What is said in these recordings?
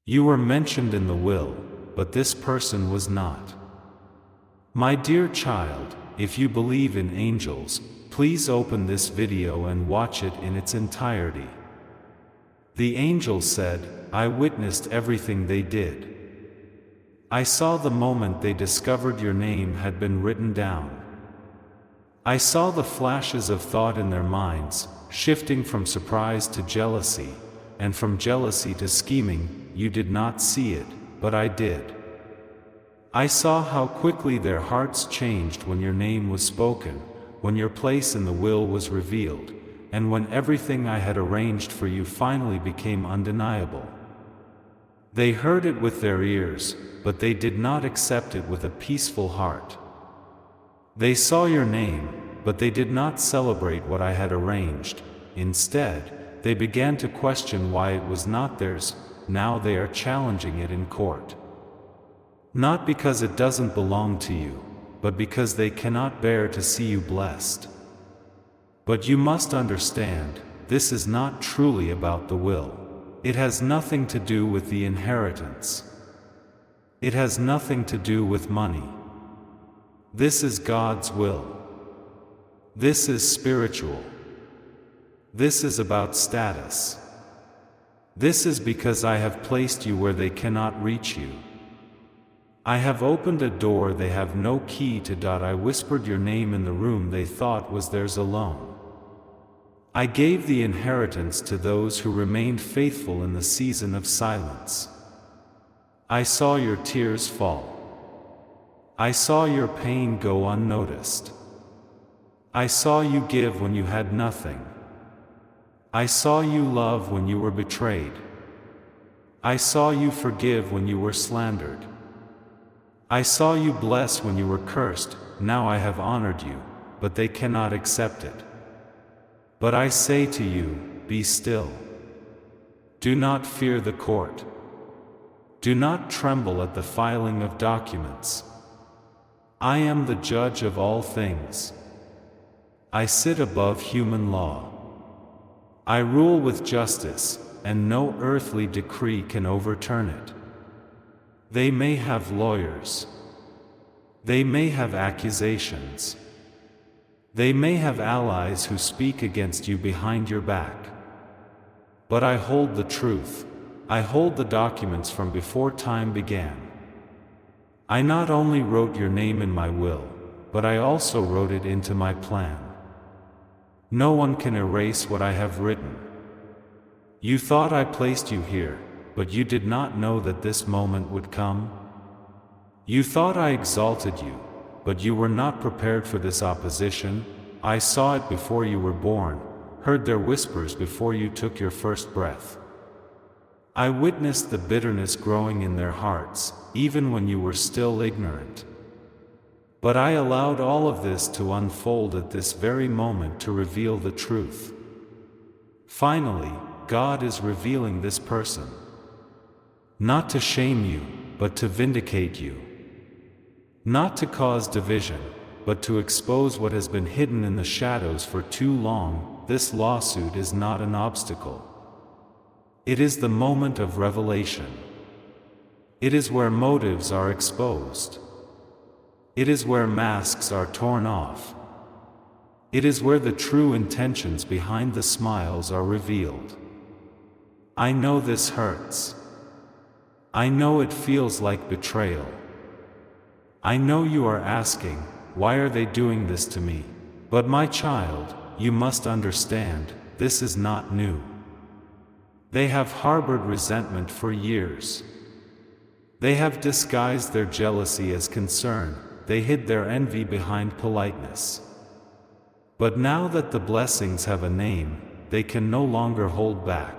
You were mentioned in the will, but this person was not. My dear child, if you believe in angels, please open this video and watch it in its entirety. The angel said, I witnessed everything they did. I saw the moment they discovered your name had been written down. I saw the flashes of thought in their minds, shifting from surprise to jealousy, and from jealousy to scheming. You did not see it, but I did. I saw how quickly their hearts changed when your name was spoken, when your place in the will was revealed, and when everything I had arranged for you finally became undeniable. They heard it with their ears, but they did not accept it with a peaceful heart. They saw your name, but they did not celebrate what I had arranged. Instead, they began to question why it was not theirs. Now they are challenging it in court. Not because it doesn't belong to you, but because they cannot bear to see you blessed. But you must understand, this is not truly about the will. It has nothing to do with the inheritance. It has nothing to do with money. This is God's will. This is spiritual. This is about status. This is because I have placed you where they cannot reach you. I have opened a door they have no key to. I whispered your name in the room they thought was theirs alone. I gave the inheritance to those who remained faithful in the season of silence. I saw your tears fall. I saw your pain go unnoticed. I saw you give when you had nothing. I saw you love when you were betrayed. I saw you forgive when you were slandered. I saw you bless when you were cursed. Now I have honored you, but they cannot accept it. But I say to you, be still. Do not fear the court. Do not tremble at the filing of documents. I am the judge of all things. I sit above human law. I rule with justice, and no earthly decree can overturn it. They may have lawyers. They may have accusations. They may have allies who speak against you behind your back. But I hold the truth. I hold the documents from before time began. I not only wrote your name in my will, but I also wrote it into my plan. No one can erase what I have written. You thought I placed you here, but you did not know that this moment would come. You thought I exalted you, but you were not prepared for this opposition. I saw it before you were born, heard their whispers before you took your first breath. I witnessed the bitterness growing in their hearts, even when you were still ignorant. But I allowed all of this to unfold at this very moment to reveal the truth. Finally, God is revealing this person. Not to shame you, but to vindicate you. Not to cause division, but to expose what has been hidden in the shadows for too long. This lawsuit is not an obstacle. It is the moment of revelation. It is where motives are exposed. It is where masks are torn off. It is where the true intentions behind the smiles are revealed. I know this hurts. I know it feels like betrayal. I know you are asking, why are they doing this to me? But my child, you must understand, this is not new. They have harbored resentment for years. They have disguised their jealousy as concern. They hid their envy behind politeness. But now that the blessings have a name, they can no longer hold back.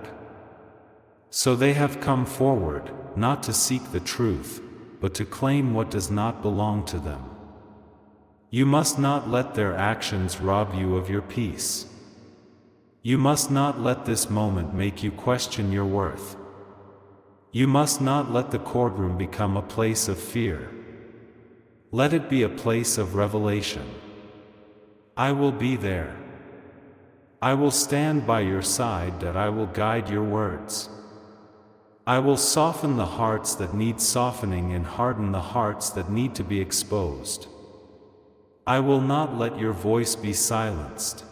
So they have come forward, not to seek the truth, but to claim what does not belong to them. You must not let their actions rob you of your peace. You must not let this moment make you question your worth. You must not let the courtroom become a place of fear. Let it be a place of revelation. I will be there. I will stand by your side, that I will guide your words. I will soften the hearts that need softening and harden the hearts that need to be exposed. I will not let your voice be silenced.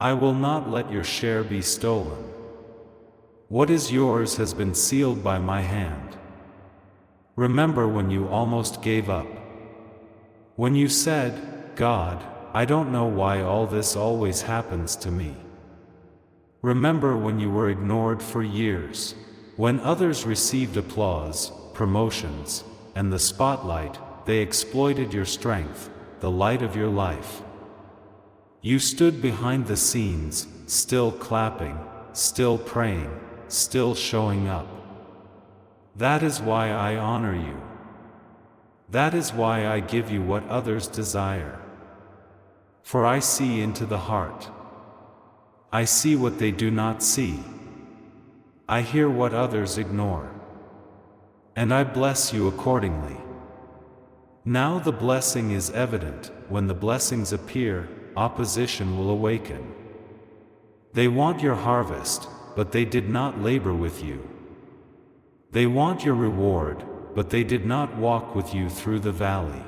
I will not let your share be stolen. What is yours has been sealed by my hand. Remember when you almost gave up. When you said, God, I don't know why all this always happens to me. Remember when you were ignored for years. When others received applause, promotions, and the spotlight, they exploited your strength, the light of your life. You stood behind the scenes, still clapping, still praying, still showing up. That is why I honor you. That is why I give you what others desire. For I see into the heart. I see what they do not see. I hear what others ignore. And I bless you accordingly. Now the blessing is evident. When the blessings appear, opposition will awaken. They want your harvest, but they did not labor with you. They want your reward, but they did not walk with you through the valley.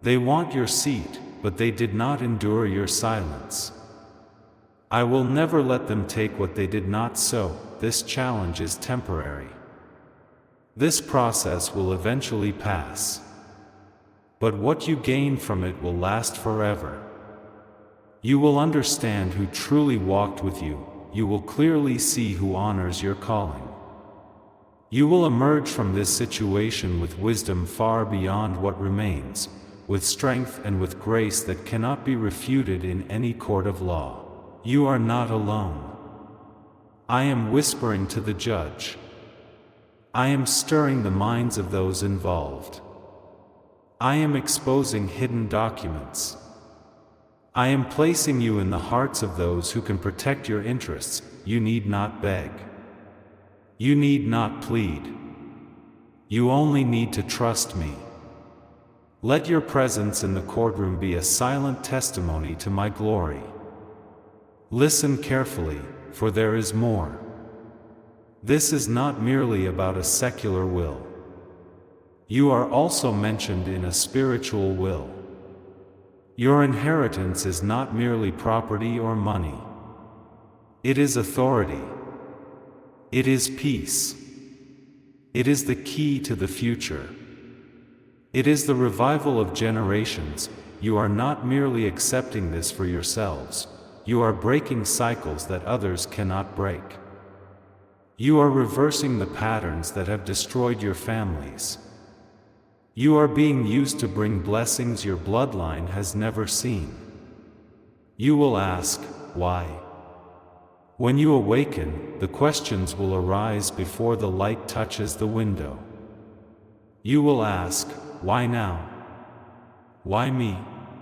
They want your seat, but they did not endure your silence. I will never let them take what they did not sow. This challenge is temporary. This process will eventually pass. But what you gain from it will last forever. You will understand who truly walked with you. You will clearly see who honors your calling. You will emerge from this situation with wisdom far beyond what remains, with strength and with grace that cannot be refuted in any court of law. You are not alone. I am whispering to the judge. I am stirring the minds of those involved. I am exposing hidden documents. I am placing you in the hearts of those who can protect your interests. You need not beg. You need not plead. You only need to trust me. Let your presence in the courtroom be a silent testimony to my glory. Listen carefully, for there is more. This is not merely about a secular will. You are also mentioned in a spiritual will. Your inheritance is not merely property or money. It is authority. It is peace. It is the key to the future. It is the revival of generations. You are not merely accepting this for yourselves. You are breaking cycles that others cannot break. You are reversing the patterns that have destroyed your families. You are being used to bring blessings your bloodline has never seen. You will ask, why? When you awaken, the questions will arise before the light touches the window. You will ask, why now? Why me?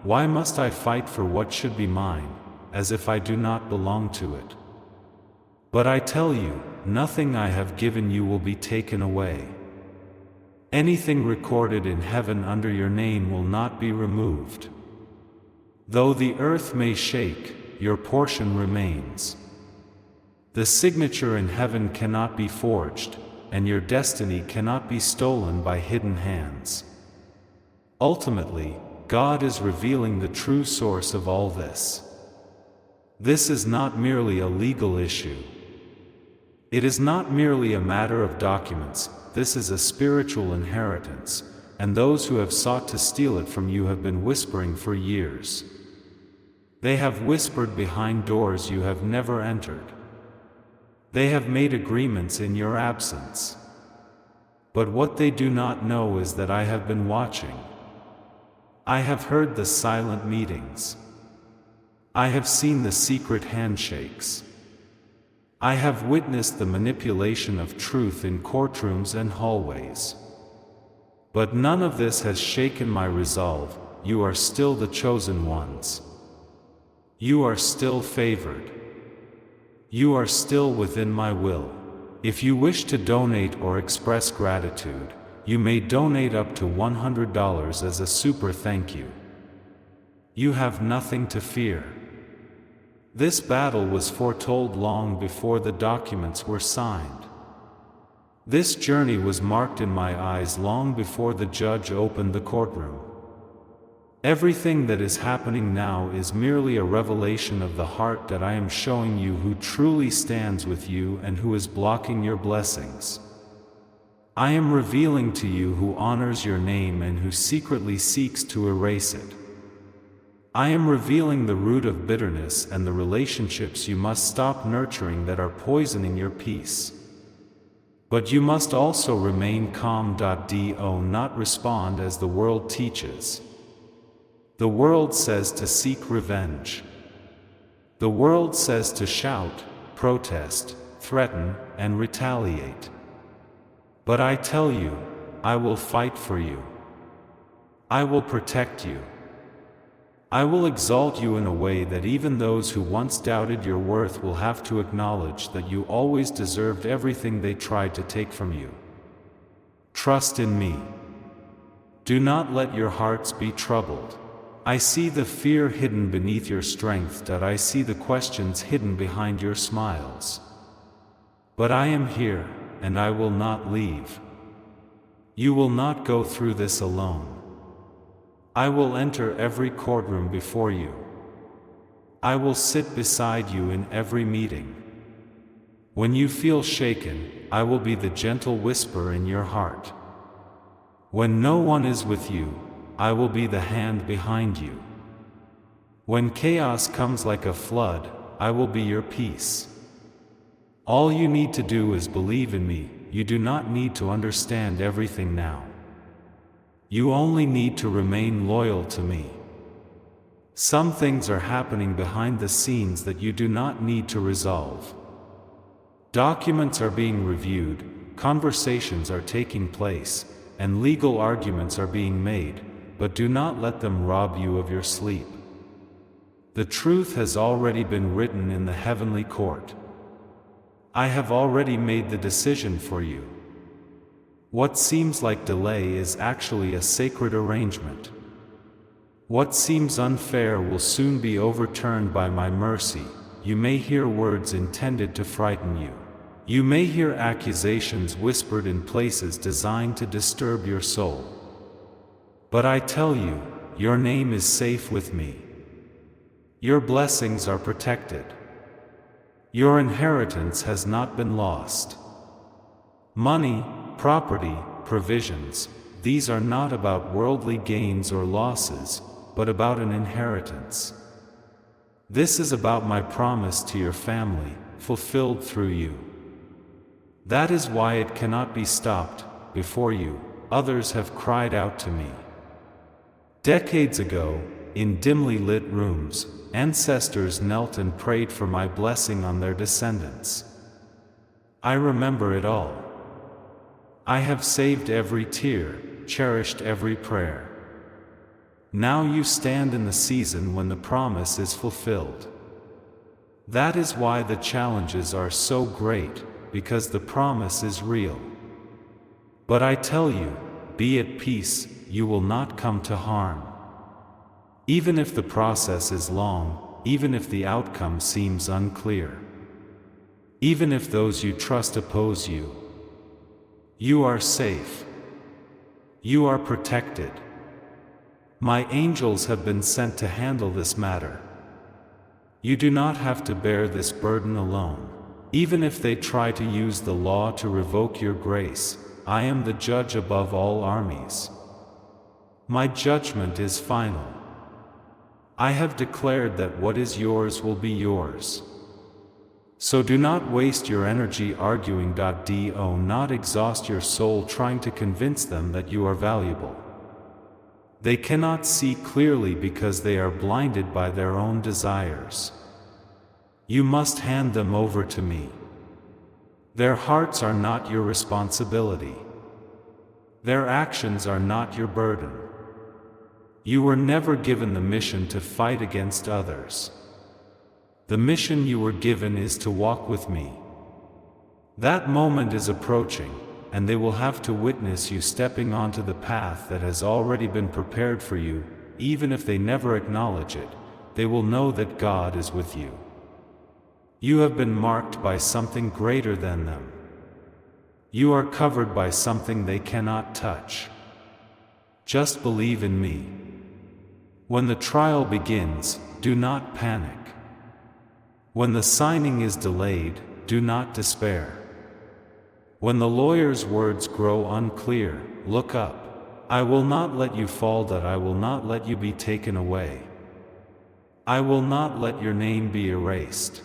Why must I fight for what should be mine, as if I do not belong to it? But I tell you, nothing I have given you will be taken away. Anything recorded in heaven under your name will not be removed. Though the earth may shake, your portion remains. The signature in heaven cannot be forged, and your destiny cannot be stolen by hidden hands. Ultimately, God is revealing the true source of all this. This is not merely a legal issue. It is not merely a matter of documents. This is a spiritual inheritance, and those who have sought to steal it from you have been whispering for years. They have whispered behind doors you have never entered. They have made agreements in your absence. But what they do not know is that I have been watching. I have heard the silent meetings. I have seen the secret handshakes. I have witnessed the manipulation of truth in courtrooms and hallways. But none of this has shaken my resolve. You are still the chosen ones. You are still favored. You are still within my will. If you wish to donate or express gratitude, you may donate up to $100 as a super thank you. You have nothing to fear. This battle was foretold long before the documents were signed. This journey was marked in my eyes long before the judge opened the courtroom. Everything that is happening now is merely a revelation of the heart that I am showing you, who truly stands with you and who is blocking your blessings. I am revealing to you who honors your name and who secretly seeks to erase it. I am revealing the root of bitterness and the relationships you must stop nurturing that are poisoning your peace. But you must also remain calm. Do not respond as the world teaches. The world says to seek revenge. The world says to shout, protest, threaten, and retaliate. But I tell you, I will fight for you. I will protect you. I will exalt you in a way that even those who once doubted your worth will have to acknowledge that you always deserved everything they tried to take from you. Trust in me. Do not let your hearts be troubled. I see the fear hidden beneath your strength. I see the questions hidden behind your smiles. But I am here, and I will not leave. You will not go through this alone. I will enter every courtroom before you. I will sit beside you in every meeting. When you feel shaken, I will be the gentle whisper in your heart. When no one is with you, I will be the hand behind you. When chaos comes like a flood, I will be your peace. All you need to do is believe in me. You do not need to understand everything now. You only need to remain loyal to me. Some things are happening behind the scenes that you do not need to resolve. Documents are being reviewed, conversations are taking place, and legal arguments are being made, but do not let them rob you of your sleep. The truth has already been written in the heavenly court. I have already made the decision for you. What seems like delay is actually a sacred arrangement. What seems unfair will soon be overturned by my mercy. You may hear words intended to frighten you. You may hear accusations whispered in places designed to disturb your soul. But I tell you, your name is safe with me. Your blessings are protected. Your inheritance has not been lost. Money, property, provisions, these are not about worldly gains or losses, but about an inheritance. This is about my promise to your family, fulfilled through you. That is why it cannot be stopped. Before you, others have cried out to me. Decades ago, in dimly lit rooms, ancestors knelt and prayed for my blessing on their descendants. I remember it all. I have saved every tear, cherished every prayer. Now you stand in the season when the promise is fulfilled. That is why the challenges are so great, because the promise is real. But I tell you, be at peace, you will not come to harm. Even if the process is long, even if the outcome seems unclear, even if those you trust oppose you, you are safe. You are protected. My angels have been sent to handle this matter. You do not have to bear this burden alone. Even if they try to use the law to revoke your grace, I am the judge above all armies. My judgment is final. I have declared that what is yours will be yours. So do not waste your energy arguing. Do not exhaust your soul trying to convince them that you are valuable. They cannot see clearly because they are blinded by their own desires. You must hand them over to me. Their hearts are not your responsibility. Their actions are not your burden. You were never given the mission to fight against others. The mission you were given is to walk with me. That moment is approaching, and they will have to witness you stepping onto the path that has already been prepared for you. Even if they never acknowledge it, they will know that God is with you. You have been marked by something greater than them. You are covered by something they cannot touch. Just believe in me. When the trial begins, do not panic. When the signing is delayed, do not despair. When the lawyer's words grow unclear, look up. I will not let you fall, that I will not let you be taken away. I will not let your name be erased.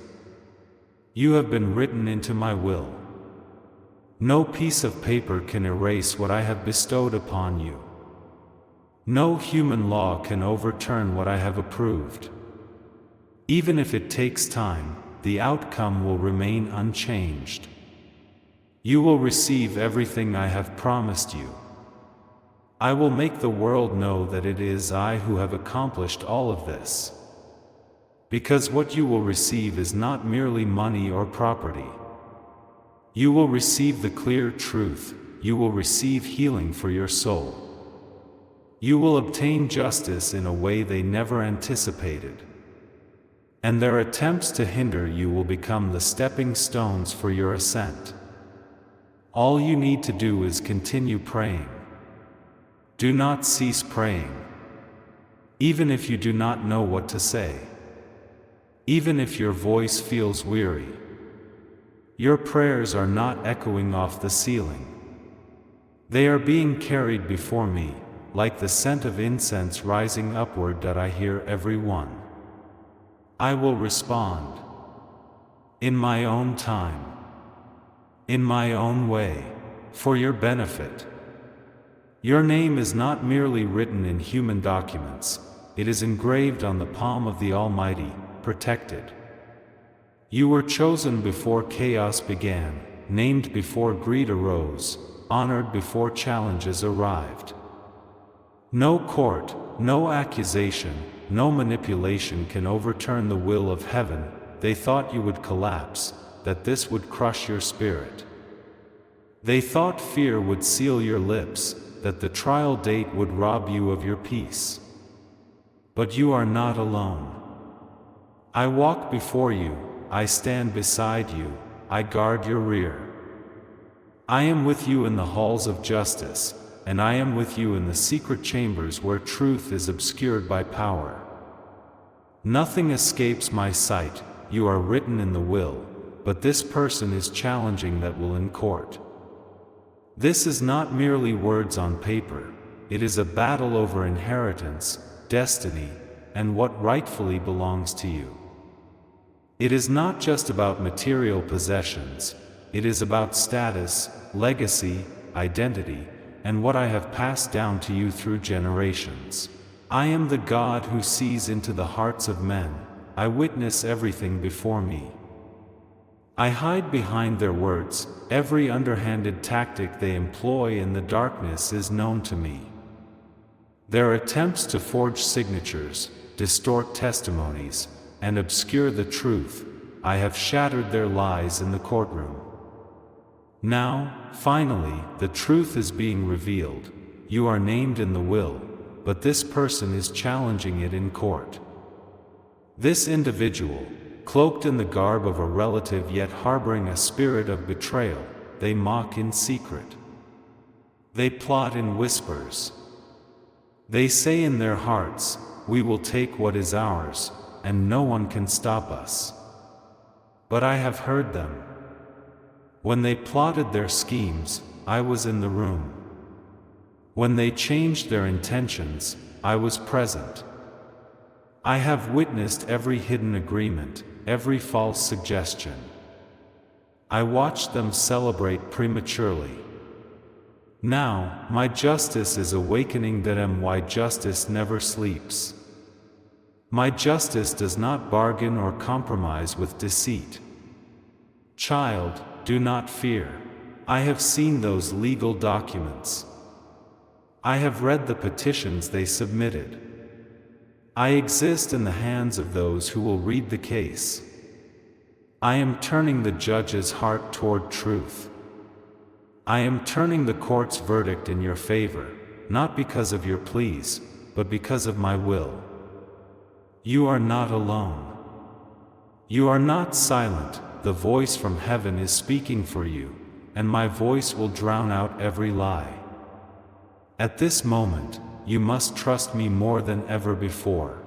You have been written into my will. No piece of paper can erase what I have bestowed upon you. No human law can overturn what I have approved. Even if it takes time, the outcome will remain unchanged. You will receive everything I have promised you. I will make the world know that it is I who have accomplished all of this. Because what you will receive is not merely money or property. You will receive the clear truth, you will receive healing for your soul. You will obtain justice in a way they never anticipated. And their attempts to hinder you will become the stepping stones for your ascent. All you need to do is continue praying. Do not cease praying. Even if you do not know what to say. Even if your voice feels weary. Your prayers are not echoing off the ceiling. They are being carried before me, like the scent of incense rising upward that I hear every one. I will respond. In my own time. In my own way. For your benefit. Your name is not merely written in human documents, it is engraved on the palm of the Almighty, protected. You were chosen before chaos began, named before greed arose, honored before challenges arrived. No court, no accusation, no manipulation can overturn the will of heaven. They thought you would collapse, that this would crush your spirit. They thought fear would seal your lips, that the trial date would rob you of your peace. But you are not alone. I walk before you, I stand beside you, I guard your rear. I am with you in the halls of justice, and I am with you in the secret chambers where truth is obscured by power. Nothing escapes my sight, you are written in the will, but this person is challenging that will in court. This is not merely words on paper, it is a battle over inheritance, destiny, and what rightfully belongs to you. It is not just about material possessions, it is about status, legacy, identity, and what I have passed down to you through generations. I am the God who sees into the hearts of men, I witness everything before me. I hide behind their words, every underhanded tactic they employ in the darkness is known to me. Their attempts to forge signatures, distort testimonies, and obscure the truth, I have shattered their lies in the courtroom. Now, finally, the truth is being revealed. You are named in the will, but this person is challenging it in court. This individual, cloaked in the garb of a relative yet harboring a spirit of betrayal, they mock in secret. They plot in whispers. They say in their hearts, we will take what is ours, and no one can stop us. But I have heard them. When they plotted their schemes, I was in the room. When they changed their intentions, I was present. I have witnessed every hidden agreement, every false suggestion. I watched them celebrate prematurely. Now, my justice is awakening them why justice never sleeps. My justice does not bargain or compromise with deceit. Child, do not fear. I have seen those legal documents. I have read the petitions they submitted. I exist in the hands of those who will read the case. I am turning the judge's heart toward truth. I am turning the court's verdict in your favor, not because of your pleas, but because of my will. You are not alone. You are not silent, the voice from heaven is speaking for you, and my voice will drown out every lie. At this moment, you must trust me more than ever before.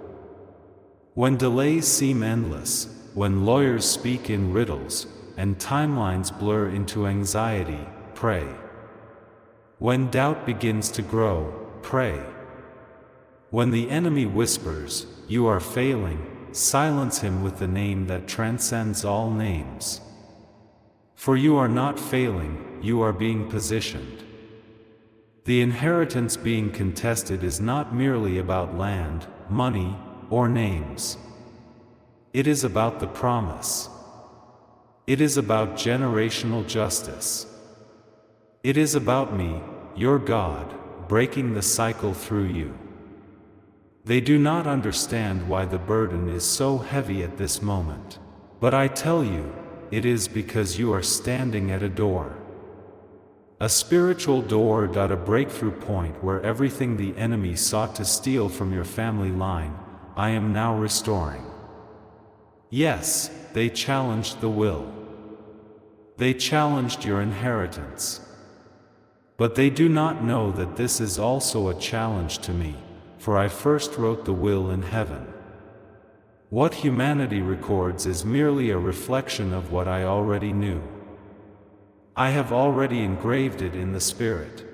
When delays seem endless, when lawyers speak in riddles, and timelines blur into anxiety, pray. When doubt begins to grow, pray. When the enemy whispers, "You are failing," silence him with the name that transcends all names. For you are not failing, you are being positioned. The inheritance being contested is not merely about land, money, or names. It is about the promise. It is about generational justice. It is about me, your God, breaking the cycle through you. They do not understand why the burden is so heavy at this moment. But I tell you, it is because you are standing at a door. A spiritual door. A breakthrough point where everything the enemy sought to steal from your family line, I am now restoring. Yes, they challenged the will. They challenged your inheritance. But they do not know that this is also a challenge to me, for I first wrote the will in heaven. What humanity records is merely a reflection of what I already knew. I have already engraved it in the Spirit.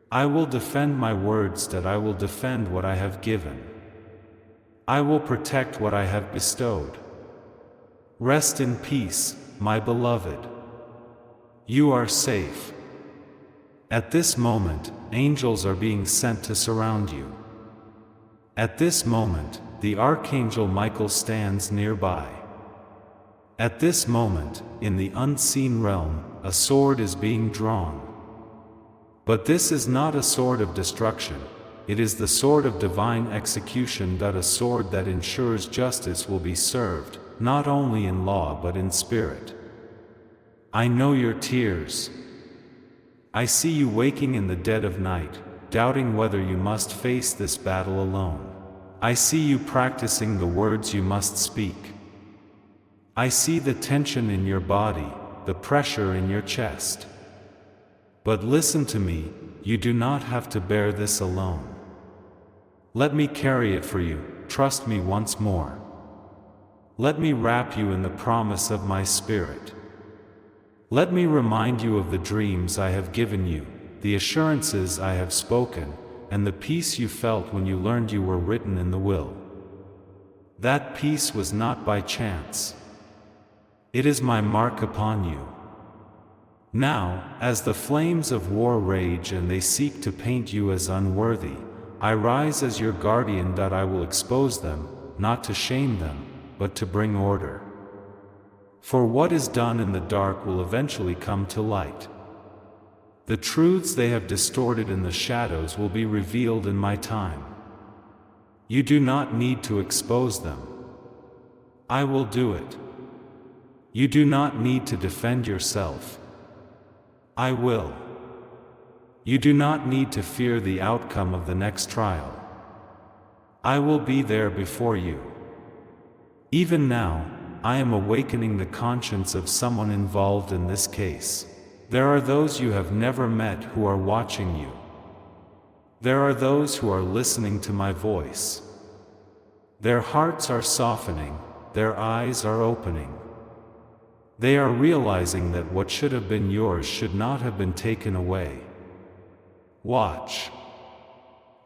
I will defend my words. I will defend what I have given. I will protect what I have bestowed. Rest in peace, my beloved. You are safe. At this moment, angels are being sent to surround you. At this moment, the Archangel Michael stands nearby. At this moment, in the unseen realm, a sword is being drawn. But this is not a sword of destruction, it is the sword of divine execution. A sword that ensures justice will be served, not only in law but in spirit. I know your tears. I see you waking in the dead of night, doubting whether you must face this battle alone. I see you practicing the words you must speak. I see the tension in your body, the pressure in your chest. But listen to me, you do not have to bear this alone. Let me carry it for you, trust me once more. Let me wrap you in the promise of my Spirit. Let me remind you of the dreams I have given you, the assurances I have spoken, and the peace you felt when you learned you were written in the will. That peace was not by chance. It is my mark upon you. Now, as the flames of war rage and they seek to paint you as unworthy, I rise as your guardian. I will expose them, not to shame them, but to bring order. For what is done in the dark will eventually come to light. The truths they have distorted in the shadows will be revealed in my time. You do not need to expose them. I will do it. You do not need to defend yourself. I will. You do not need to fear the outcome of the next trial. I will be there before you. Even now, I am awakening the conscience of someone involved in this case. There are those you have never met who are watching you. There are those who are listening to my voice. Their hearts are softening, their eyes are opening. They are realizing that what should have been yours should not have been taken away. Watch.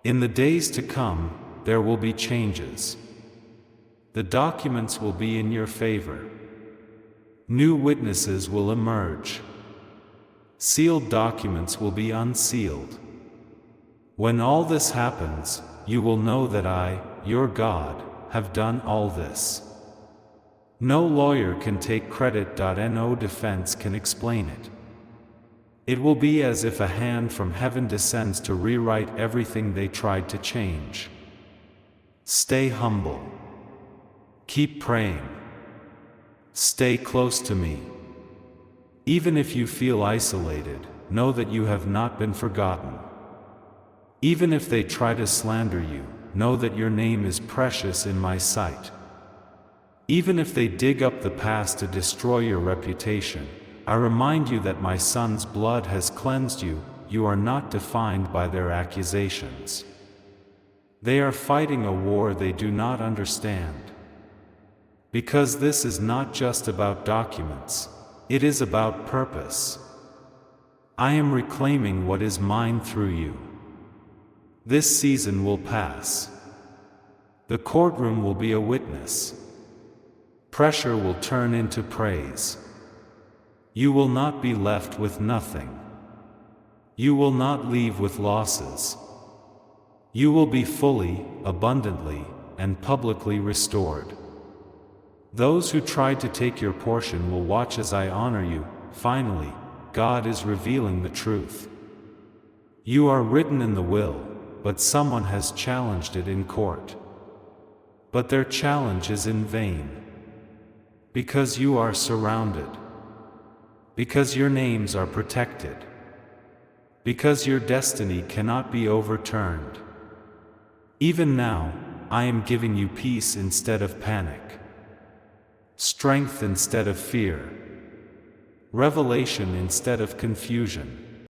In the days to come, there will be changes. The documents will be in your favor. New witnesses will emerge. Sealed documents will be unsealed. When all this happens, you will know that I, your God, have done all this. No lawyer can take credit. No defense can explain it. It will be as if a hand from heaven descends to rewrite everything they tried to change. Stay humble. Keep praying. Stay close to me. Even if you feel isolated, know that you have not been forgotten. Even if they try to slander you, know that your name is precious in my sight. Even if they dig up the past to destroy your reputation, I remind you that my son's blood has cleansed you. You are not defined by their accusations. They are fighting a war they do not understand. Because this is not just about documents, it is about purpose. I am reclaiming what is mine through you. This season will pass. The courtroom will be a witness. Pressure will turn into praise. You will not be left with nothing. You will not leave with losses. You will be fully, abundantly, and publicly restored. Those who tried to take your portion will watch as I honor you. Finally, God is revealing the truth. You are written in the will, but someone has challenged it in court. But their challenge is in vain. Because you are surrounded. Because your names are protected. Because your destiny cannot be overturned. Even now, I am giving you peace instead of panic. Strength instead of fear. Revelation instead of confusion.